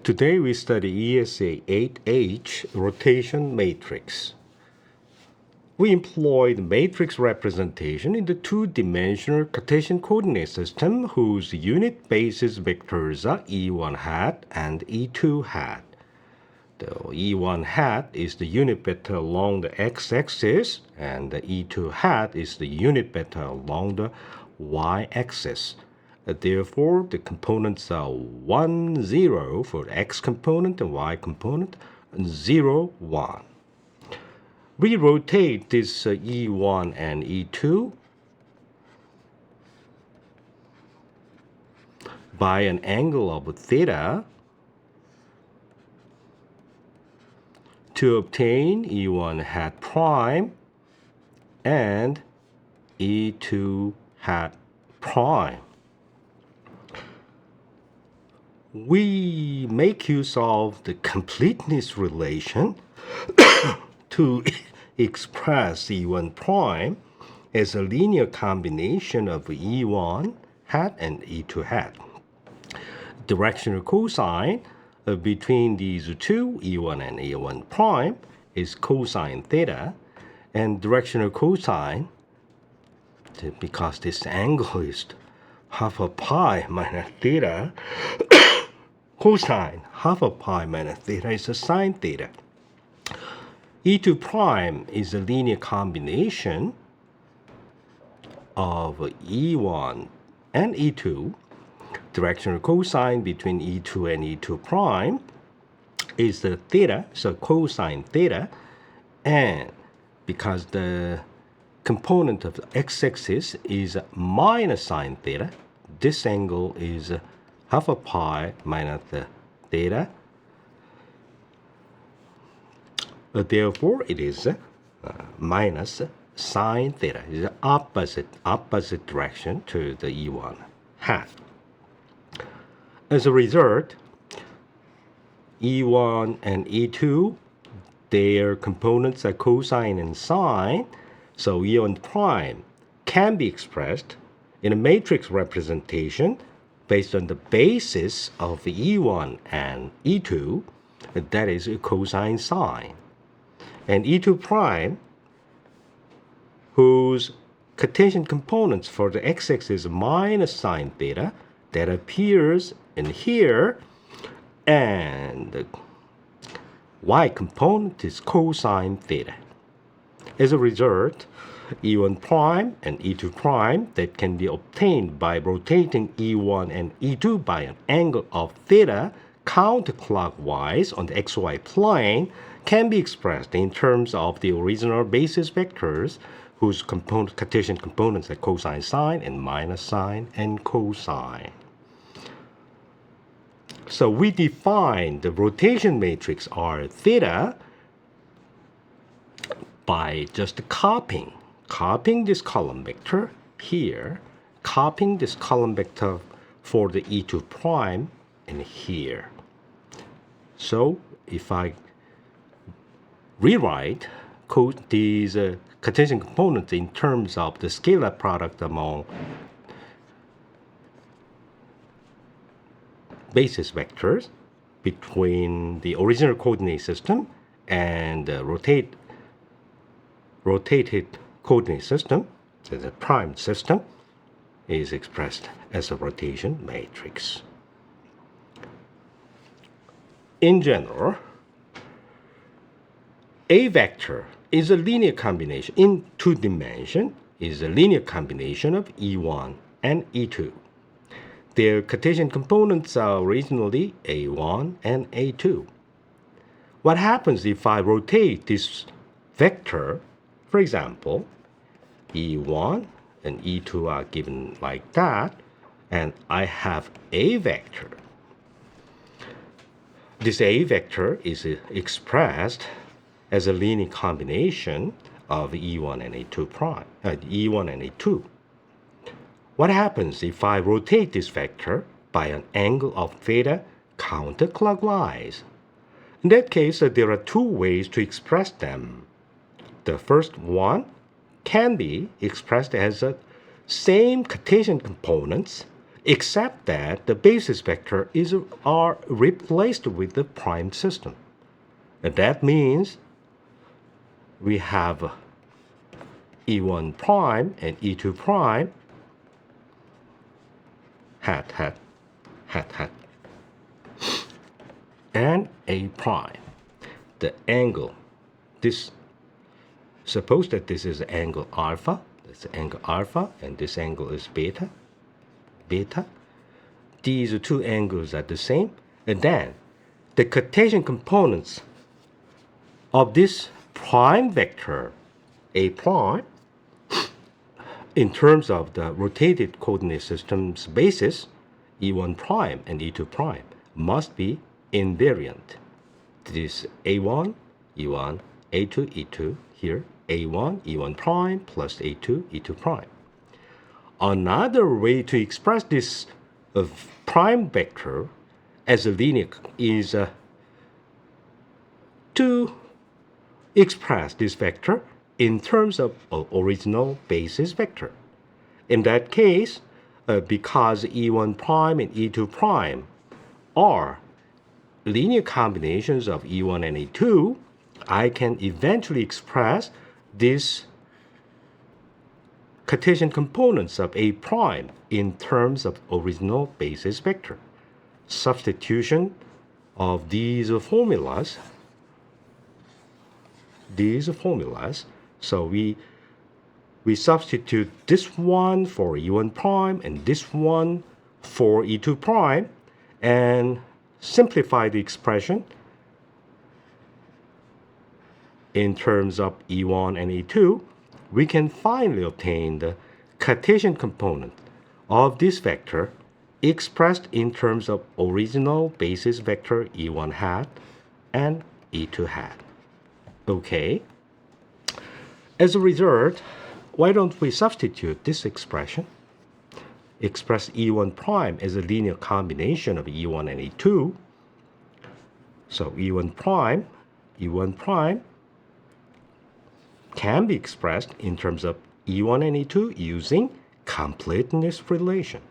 Today we study ESA8H rotation matrix. We employ the matrix representation in the two-dimensional Cartesian coordinate system whose unit basis vectors are E1 hat and E2 hat. The E1 hat is the unit vector along the x-axis and the E2 hat is the unit vector along the y-axis. Therefore, the components are 1, 0 for the x component and y component, and 0, 1. We rotate this E1 and E2 by an angle of theta to obtain E1 hat prime and E2 hat prime. We make use of the completeness relation to express E1 prime as a linear combination of E1 hat and E2 hat. Directional cosine between these two, E1 and E1 prime, is cosine theta, and directional cosine, because this angle is half of pi minus theta, cosine half of pi minus theta is a sine theta. E2 prime is a linear combination of E1 and E2. Directional cosine between E2 and E2 prime is the theta, so cosine theta, and because the component of the x-axis is minus sine theta, this angle is half of pi minus theta. Therefore, it is minus sine theta. It is opposite direction to the E1 hat. As a result, E1 and E2, their components are cosine and sine, so E1 prime can be expressed in a matrix representation based on the basis of E1 and E2, that is cosine sine. And E2 prime, whose Cartesian components for the x-axis is minus sine theta, that appears in here, and the y component is cosine theta. As a result, E1 prime and E2 prime that can be obtained by rotating E1 and E2 by an angle of theta counterclockwise on the xy plane can be expressed in terms of the original basis vectors whose Cartesian components are cosine sine and minus sine and cosine. So we define the rotation matrix R theta by just copying this column vector here, copying this column vector for the E2 prime in here. So if I rewrite these Cartesian components in terms of the scalar product among basis vectors between the original coordinate system and the rotated coordinate system, so the prime system, is expressed as a rotation matrix. In general, a vector is a linear combination in two dimensions, is a linear combination of E1 and E2. Their Cartesian components are originally A1 and A2. What happens if I rotate this vector? For example, E1 and E2 are given like that, and I have a vector. This A vector is expressed as a linear combination of E1 and A2 prime, E1 and A2. What happens if I rotate this vector by an angle of theta counterclockwise? In that case, there are two ways to express them. The first one can be expressed as the same Cartesian components except that the basis vector are replaced with the prime system. And that means we have E1 prime and E2 prime hat and A prime. The angle, suppose that this is angle alpha, that's angle alpha, and this angle is beta. These two angles are the same, and then the Cartesian components of this prime vector A prime in terms of the rotated coordinate system's basis, E1 prime and E2 prime, must be invariant. This A1, E1, A2, E2, here A1, E1 prime plus A2, E2 prime. Another way to express this prime vector as a linear is to express this vector in terms of original basis vector. In that case, because E1 prime and E2 prime are linear combinations of E1 and E2, I can eventually express these Cartesian components of A prime in terms of original basis vector. Substitution of these formulas. So we substitute this one for E1 prime and this one for E2 prime and simplify the expression in terms of E1 and E2. We can finally obtain the Cartesian component of this vector expressed in terms of original basis vector E1 hat and E2 hat. Okay. As a result, why don't we substitute this expression? Express E1 prime as a linear combination of E1 and E2. So E1 prime can be expressed in terms of E1 and E2 using completeness relation.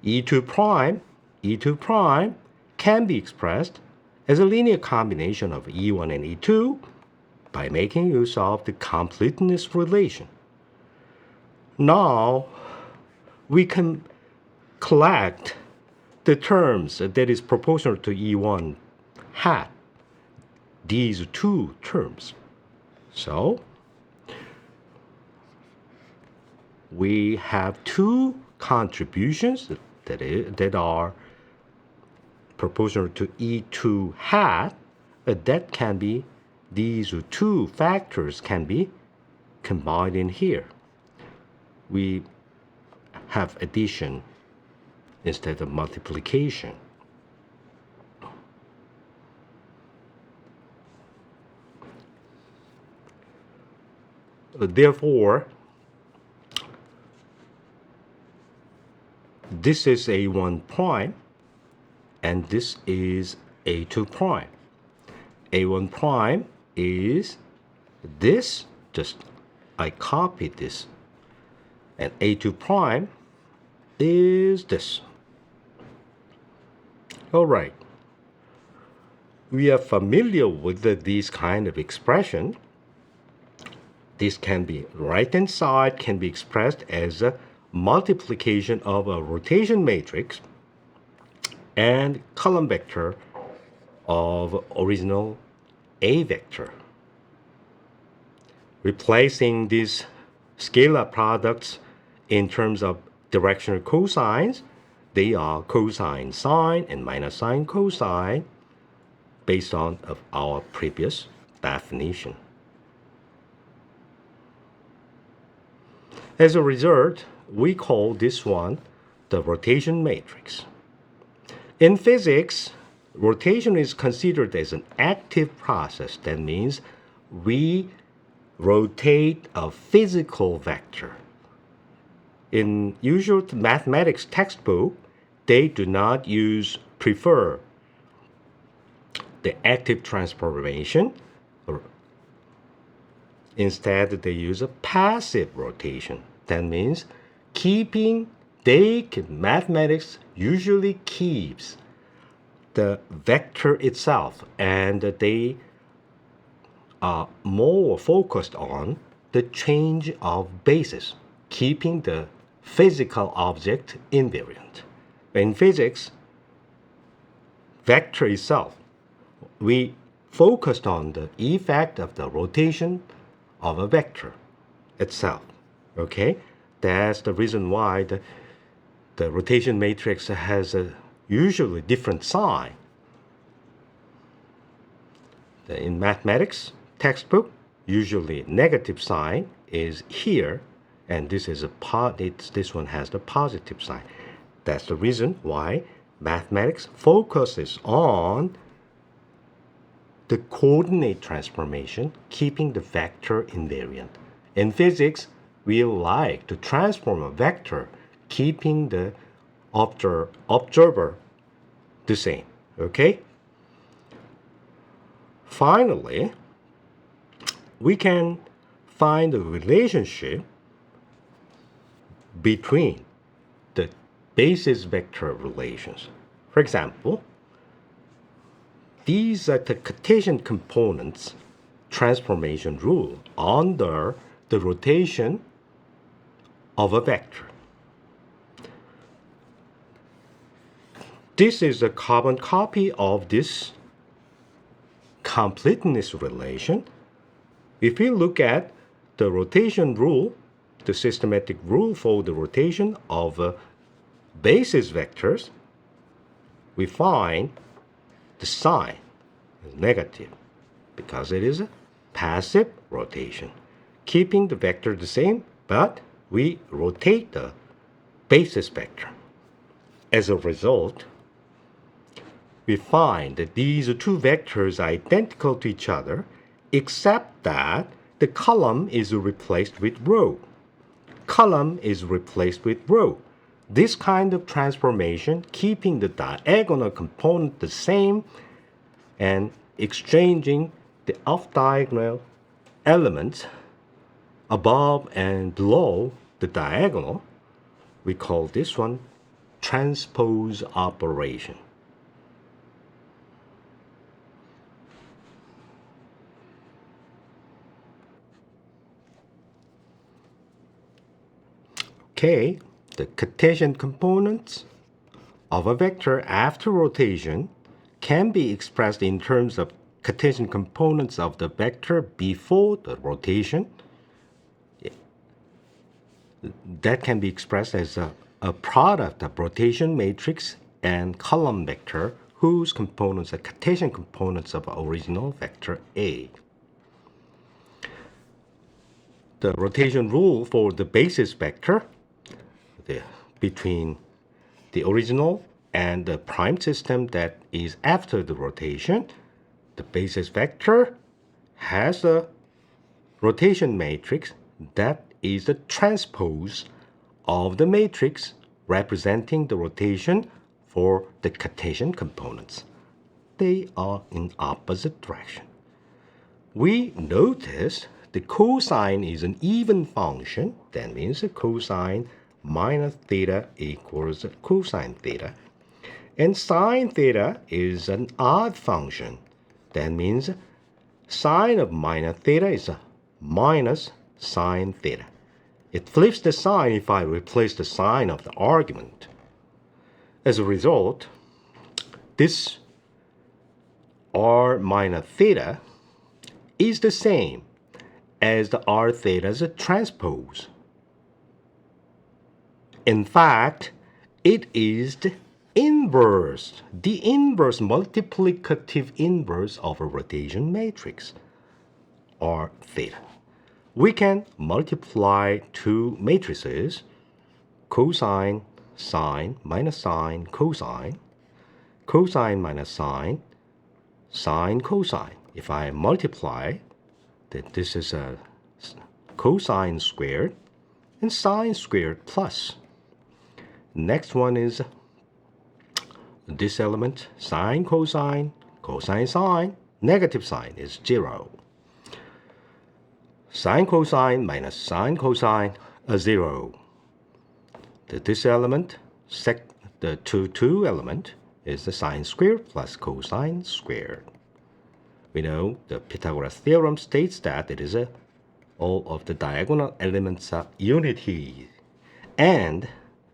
E2 prime can be expressed as a linear combination of E1 and E2 by making use of the completeness relation. Now, we can collect the terms that is proportional to E1 hat, these two terms. So, we have two contributions that are proportional to E2 hat, that can be, these two factors can be combined in here. We have addition instead of multiplication. Therefore, this is A1 prime and this is A2 prime. A1 prime is this, just I copied this, and A2 prime is this. All right. We are familiar with these kind of expression. This can be, right-hand side can be expressed as a multiplication of a rotation matrix and column vector of original A vector. Replacing these scalar products in terms of directional cosines, they are cosine sine and minus sine cosine based on of our previous definition. As a result, we call this one the rotation matrix. In physics, rotation is considered as an active process. That means we rotate a physical vector. In usual mathematics textbook, they do not prefer the active transformation. Instead, they use a passive rotation. That means keeping mathematics usually keeps the vector itself, and they are more focused on the change of basis, keeping the physical object invariant. In physics, vector itself, we focused on the effect of the rotation of a vector itself. Okay, that's the reason why the rotation matrix has a usually different sign. In mathematics textbook, usually negative sign is here, and this one has the positive sign. That's the reason why mathematics focuses on the coordinate transformation, keeping the vector invariant. In physics, we like to transform a vector, keeping the observer the same. Okay? Finally, we can find a relationship between the basis vector relations. For example, these are the Cartesian components transformation rule under the rotation of a vector. This is a carbon copy of this completeness relation. If we look at the rotation rule, the systematic rule for the rotation of basis vectors, we find the sign is negative because it is a passive rotation, keeping the vector the same, but we rotate the basis vector. As a result, we find that these two vectors are identical to each other, except that the column is replaced with row. Column is replaced with row. This kind of transformation, keeping the diagonal component the same and exchanging the off-diagonal elements above and below the diagonal, we call this one transpose operation. Okay, the Cartesian components of a vector after rotation can be expressed in terms of Cartesian components of the vector before the rotation. That can be expressed as a product of rotation matrix and column vector whose components are Cartesian components of original vector A. The rotation rule for the basis vector between the original and the prime system that is after the rotation, the basis vector has a rotation matrix that is the transpose of the matrix representing the rotation for the Cartesian components. They are in opposite direction. We notice the cosine is an even function. That means the cosine minus theta equals cosine theta. And sine theta is an odd function. That means sine of minus theta is a minus sine theta. It flips the sign if I replace the sign of the argument. As a result, this r minus theta is the same as the r theta's transpose. In fact, it is the inverse multiplicative inverse of a rotation matrix, r theta. We can multiply two matrices, cosine, sine, minus sine, cosine, cosine minus sine, sine, cosine. If I multiply, then this is a cosine squared and sine squared plus. Next one is this element, sine, cosine, cosine, sine, negative sign is 0. Sine, cosine minus sine, cosine, 0. This element, the 2 element, is the sine squared plus cosine squared. We know the Pythagoras theorem states that it is all of the diagonal elements are unity and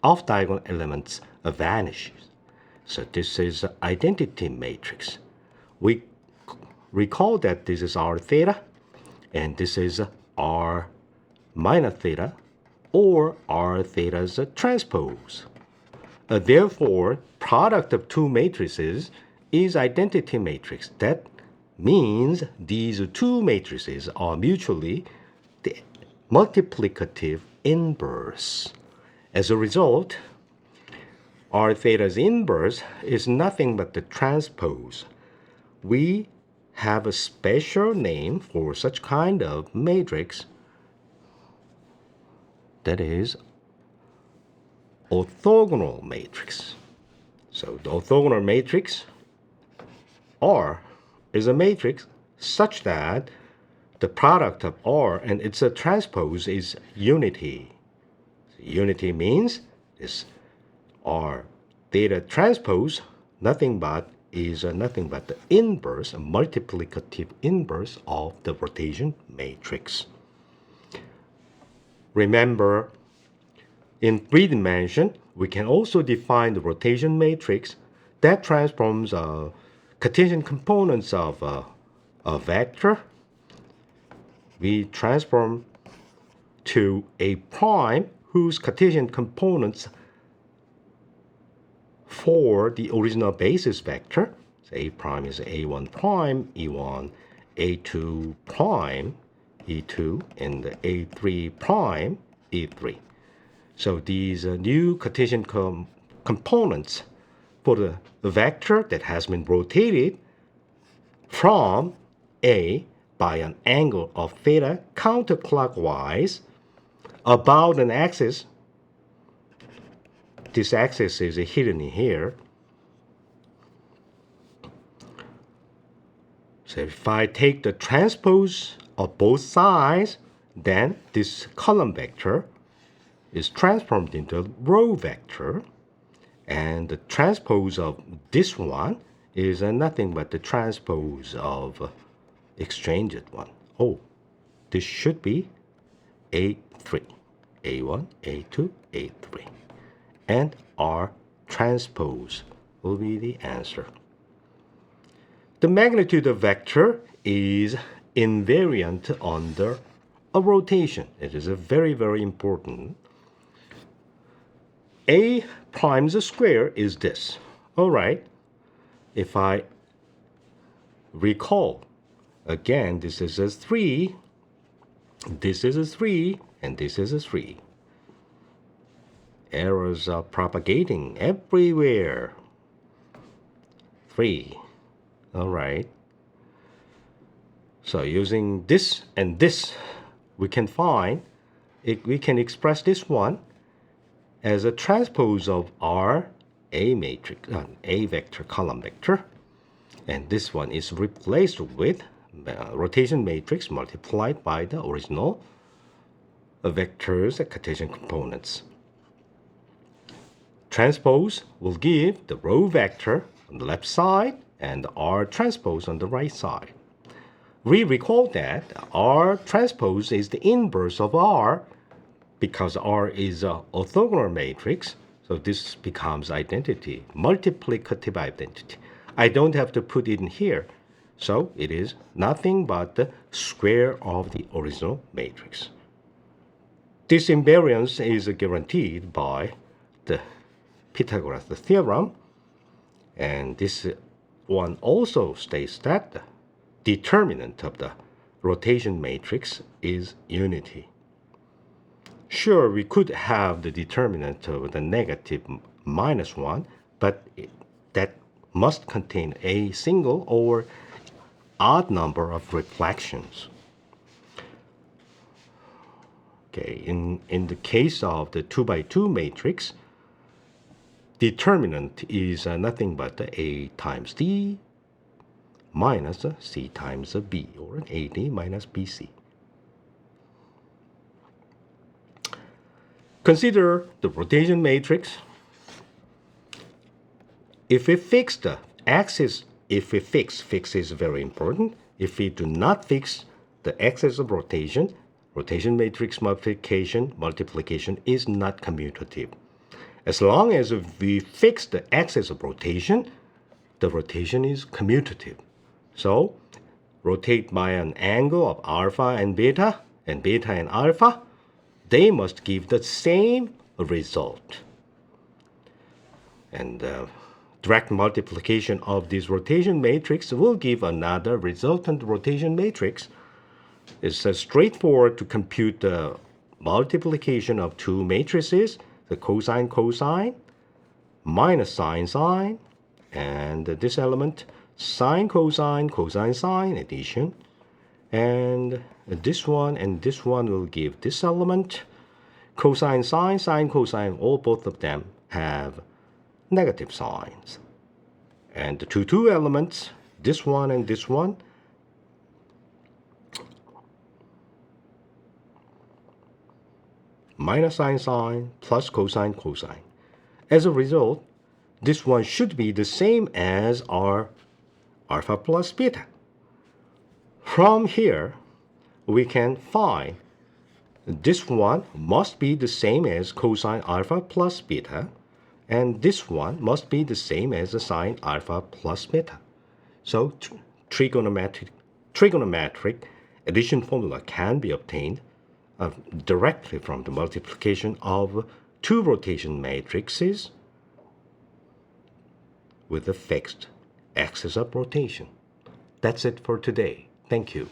off-diagonal elements vanish. So this is an identity matrix. We recall that this is r theta and this is r minus theta, or r theta's transpose. Therefore, product of 2 matrices is identity matrix. That means these 2 matrices are mutually the multiplicative inverse. As a result, r theta's inverse is nothing but the transpose. We have a special name for such kind of matrix, that is orthogonal matrix. So the orthogonal matrix R is a matrix such that the product of R and its transpose is unity. Unity means this R theta transpose is nothing but the inverse, a multiplicative inverse of the rotation matrix. Remember, in 3 dimension, we can also define the rotation matrix that transforms Cartesian components of a vector. We transform to a prime whose Cartesian components for the original basis vector. So A prime is A1 prime, E1, A2 prime, E2, and A3 prime, E3. So these new Cartesian components for the vector that has been rotated from A by an angle of theta counterclockwise about an axis. This axis is hidden in here. So if I take the transpose of both sides, then this column vector is transformed into a row vector, and the transpose of this one is nothing but the transpose of exchanged one. Oh, this should be A3, A1, A2, A3, and R transpose will be the answer. The magnitude of vector is invariant under a rotation. It is a very, very important. A prime's square is this. All right. If I recall, again, this is a 3, this is a 3, and this is a 3. Errors are propagating everywhere. 3. All right. So using this and this, we can express this one as a transpose of R A matrix, A vector, column vector. And this one is replaced with rotation matrix multiplied by the original vectors and Cartesian components. Transpose will give the row vector on the left side and R transpose on the right side. We recall that R transpose is the inverse of R because R is an orthogonal matrix. So this becomes identity, multiplicative identity. I don't have to put it in here. So it is nothing but the square of the original matrix. This invariance is guaranteed by the Pythagoras theorem. And this one also states that the determinant of the rotation matrix is unity. Sure, we could have the determinant of the negative -1, but that must contain a single or odd number of reflections. Okay, in the case of the 2 by 2 matrix, determinant is nothing but A times D minus C times B, or AD minus BC. Consider the rotation matrix. If we fix the axis, fix is very important. If we do not fix the axis of rotation matrix multiplication is not commutative. As long as we fix the axis of rotation, the rotation is commutative. So, rotate by an angle of alpha and beta and alpha, they must give the same result. And direct multiplication of this rotation matrix will give another resultant rotation matrix. It's straightforward to compute the multiplication of two matrices, the cosine, minus sine, and this element, sine, cosine, addition. And this one will give this element, cosine, sine, cosine, both of them have negative signs. And the two elements, this one and this one, minus sine, plus cosine. As a result, this one should be the same as our alpha plus beta. From here, we can find this one must be the same as cosine alpha plus beta, and this one must be the same as the sine alpha plus beta. So trigonometric addition formula can be obtained directly from the multiplication of two rotation matrices with a fixed axis of rotation. That's it for today. Thank you.